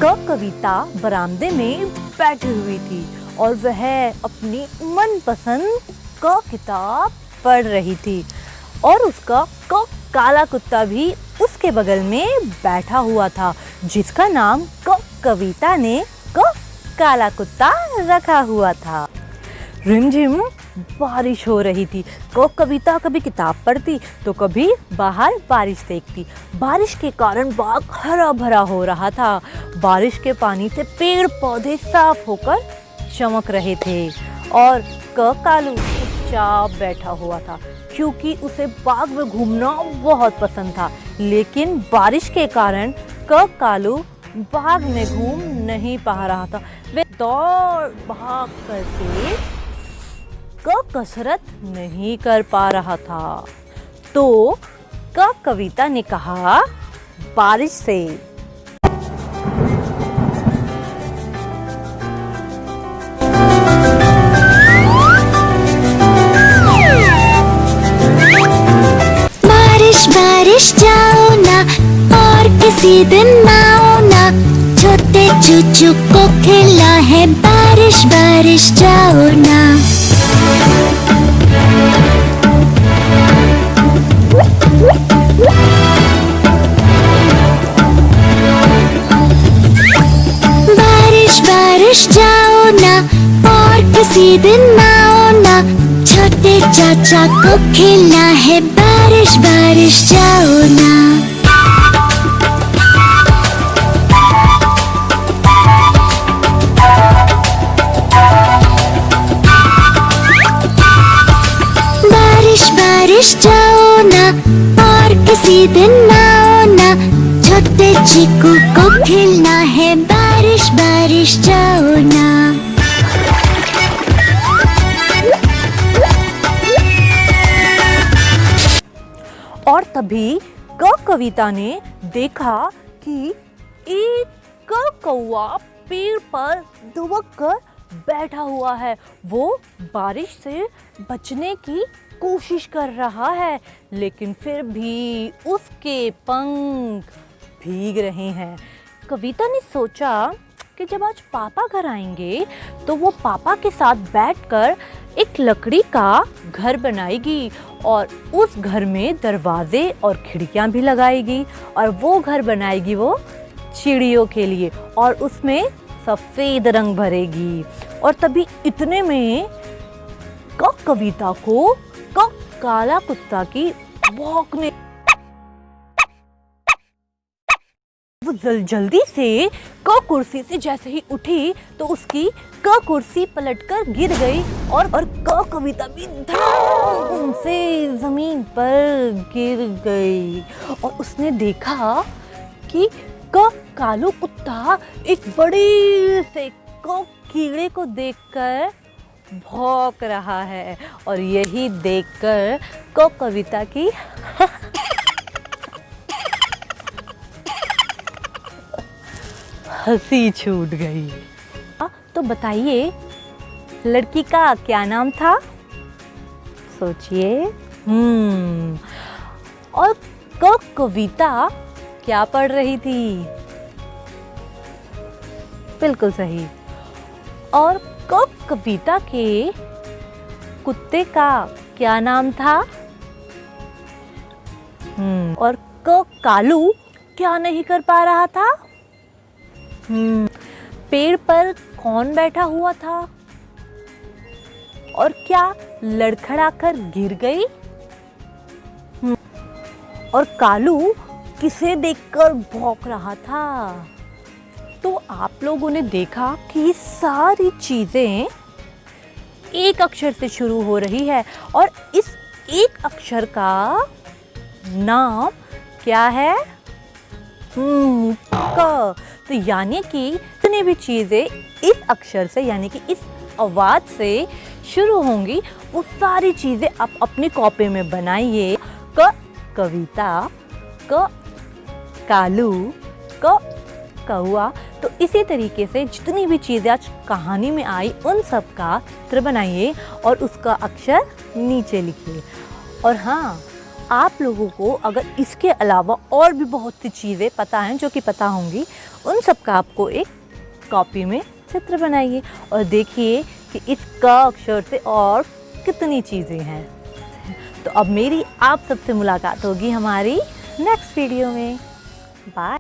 कविता बरामदे में बैठी हुई थी और वह अपनी मनपसंद किताब पढ़ रही थी और उसका काला कुत्ता भी उसके बगल में बैठा हुआ था, जिसका नाम कविता ने काला कुत्ता रखा हुआ था। रिमझिम बारिश हो रही थी। कविता कभी किताब पढ़ती तो कभी बाहर बारिश देखती। बारिश के कारण बाग हरा भरा हो रहा था। बारिश के पानी से पेड़ पौधे साफ होकर चमक रहे थे और कालू चुपचाप बैठा हुआ था, क्योंकि उसे बाग में घूमना बहुत पसंद था। लेकिन बारिश के कारण कालू बाग में घूम नहीं पा रहा था। वे दौड़ भाग करके कसरत नहीं कर पा रहा था। तो कविता ने कहा बारिश से, बारिश बारिश जाओ ना और किसी दिन आओ ना, छोटे चूचू को खेलना है, बारिश बारिश जाओ ना। बारिश बारिश जाओ ना और किसी दिन आओ ना, छोटे चाचा को खेलना है, बारिश बारिश जाओ ना। बारिश बारिश जाओ ना और किसी दिन आओ ना, छोटे चीकू को खेलना है, बारिश बारिश जाओ ना। और तभी कविता ने देखा कि एक कौवा पेड़ पर दुबक कर बैठा हुआ है। वो बारिश से बचने की कोशिश कर रहा है, लेकिन फिर भी उसके पंख भीग रहे हैं। कविता ने सोचा कि जब आज पापा घर आएंगे तो वो पापा के साथ बैठकर एक लकड़ी का घर बनाएगी और उस घर में दरवाजे और खिड़कियां भी लगाएगी और वो घर बनाएगी वो चिड़ियों के लिए और उसमें सफ़ेद रंग भरेगी। और तभी इतने में कविता को काला कुत्ता की भौंकने, वो जल्दी से कुर्सी से जैसे ही उठी तो उसकी कुर्सी पलटकर गिर गई और कविता भी धड़ाम से जमीन पर गिर गई। और उसने देखा कि कालू कुत्ता एक बड़े से कीड़े को देखकर भौंक रहा है और यही देखकर कविता की हंसी छूट गई। तो बताइए लड़की का क्या नाम था? सोचिए। और कविता क्या पढ़ रही थी? बिल्कुल सही। और कविता के कुत्ते का क्या नाम था? और कालू क्या नहीं कर पा रहा था? पेड़ पर कौन बैठा हुआ था और क्या लड़खड़ाकर गिर गई? और कालू किसे देखकर भौंक रहा था? तो आप लोगों ने देखा कि सारी चीजें एक अक्षर से शुरू हो रही है और इस एक अक्षर का नाम क्या है? तो यानी कि जितनी भी चीजें इस अक्षर से यानी कि इस आवाज से शुरू होंगी वो सारी चीजें आप अपनी कॉपी में बनाइए। कविता, कालू, कौआ। तो इसी तरीके से जितनी भी चीजें आज कहानी में आई उन सब का चित्र बनाइए और उसका अक्षर नीचे लिखिए। और हाँ, आप लोगों को अगर इसके अलावा और भी बहुत सी चीज़ें पता हैं जो कि पता होंगी, उन सब का आपको एक कॉपी में चित्र बनाइए और देखिए कि इस क अक्षर से और कितनी चीज़ें हैं। तो अब मेरी आप सबसे मुलाकात होगी हमारी नेक्स्ट वीडियो में। बाय।